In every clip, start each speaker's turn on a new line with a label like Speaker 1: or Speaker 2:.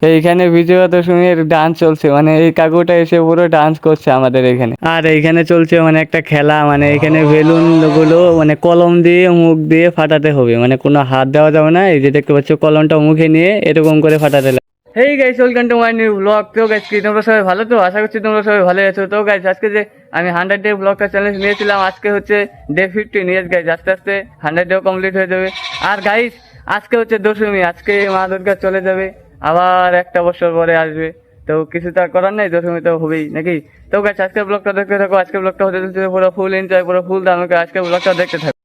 Speaker 1: এইখানে বিজয়া দশমীর ডান্স চলছে, মানে এই কাকুটা এসে পুরো ডান্স করছে আমাদের এখানে। আর এইখানে চলছে মানে একটা খেলা, মানে এখানে বেলুন গুলো মানে কলম দিয়ে মুখ দিয়ে ফাটাতে হবে, মানে কোনো হাত দেওয়া যাবে না। এই যে দেখতে পাচ্ছ কলমটা মুখে নিয়ে এরকম করে ফাটাতে লাগে। Hey guys, welcome to my new blog. তো গাইস, কি তোমরা সবাই ভালো? তো আশা করছি তোমরা সবাই ভালো আছো। তো গাইস, আজকে যে আমি 100 ডে ব্লগটা চ্যালেঞ্জ নিয়েছিলাম, আজকে হচ্ছে ডে 15। ইয়েস গাইস, আস্তে আস্তে 100 ডেও কমপ্লিট হয়ে যাবে। আর গাইস, আজকে হচ্ছে দশমী, আজকে মা দুর্গা চলে যাবে, আবার একটা বছর পরে আসবে। তো কিছু তো আর করার নাই, দশমী তো হবেই নাকি। তো গাইস, আজকের ব্লগটা দেখতে থাকো। আজকের ব্লগটা হতে চলছে পুরো ফুল এনজয়, পুরো ফুল দামকে আজকের ব্লগটা দেখতে থাকো।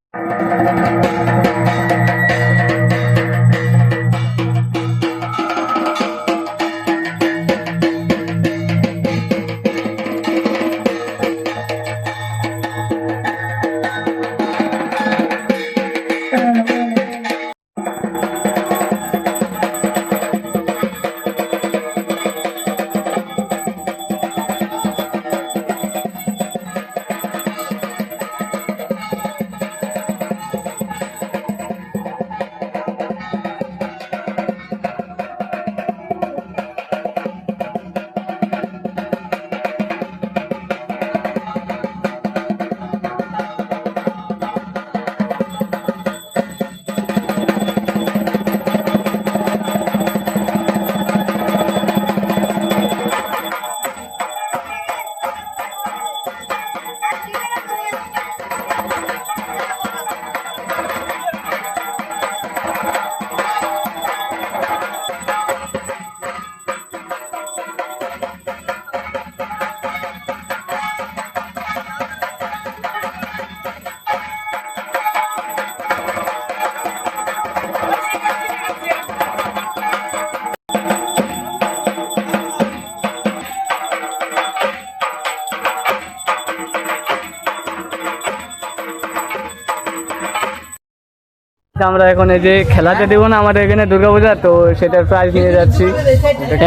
Speaker 1: আমরা এখন এই যে খেলাতে দেবো না আমাদের এখানে দুর্গাপূজা, তো সেটার প্রাইজ নিয়ে যাচ্ছি।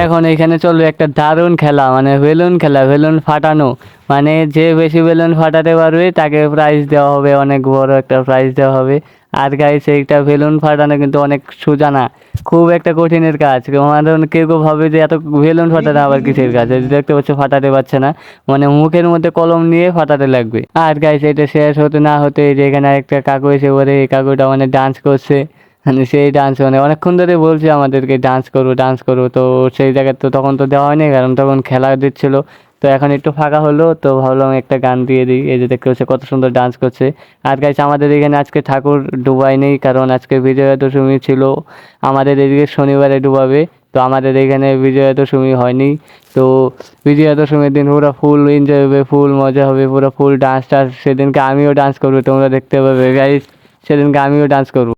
Speaker 1: এখন এখানে চলবে একটা দারুণ খেলা, মানে বেলুন খেলা, বেলুন ফাটানো। মানে যে বেশি বেলুন ফাটাতে পারবে তাকে প্রাইজ দেওয়া হবে, অনেক বড় একটা প্রাইজ দেওয়া হবে। আর গাইস, এইটা বেলুন ফাটানো কিন্তু অনেক সোজা না, খুব একটা কঠিনের কাজ। আমাদের কেউ কেউ ভাবে যে এত বেলুন ফাটানো আবার কিসের কাজ, এই যে দেখতে পাচ্ছ ফাটাতে পারছে না, মানে মুখের মধ্যে কলম নিয়ে ফাটাতে লাগবে। আর গাইস, এটা শেষ হতে না হতে এই যে এখানে একটা কাকু এসে বলে, এই কাকুটা মানে ডান্স করছে। মানে সেই ডান্স মানে অনেকক্ষণ ধরে বলছে আমাদেরকে ডান্স করবো ডান্স করবো, তো সেই জায়গায় তো তখন তো দেওয়া হয়নি, কারণ তখন খেলা দিচ্ছিল। তো এখন একটু ফাঁকা হলো, তো ভাবলাম একটা গান দিয়ে দিই। এই যে দেখতে হচ্ছে কত সুন্দর ডান্স করছে। আর গাইছে, আমাদের এখানে আজকে ঠাকুর ডুবাই নেই, কারণ আজকে বিজয়া দশমী ছিল। আমাদের এদিকে শনিবারে ডুবাবে, তো আমাদের এখানে বিজয়া দশমী হয়নি। তো বিজয়া দশমীর দিন পুরো ফুল এনজয় হবে, ফুল মজা হবে, পুরো ফুল ডান্স টান্স। সেদিনকে আমিও ডান্স করবো, তোমরা দেখতে পাবে গাইস, সেদিনকে আমিও ডান্স করবো।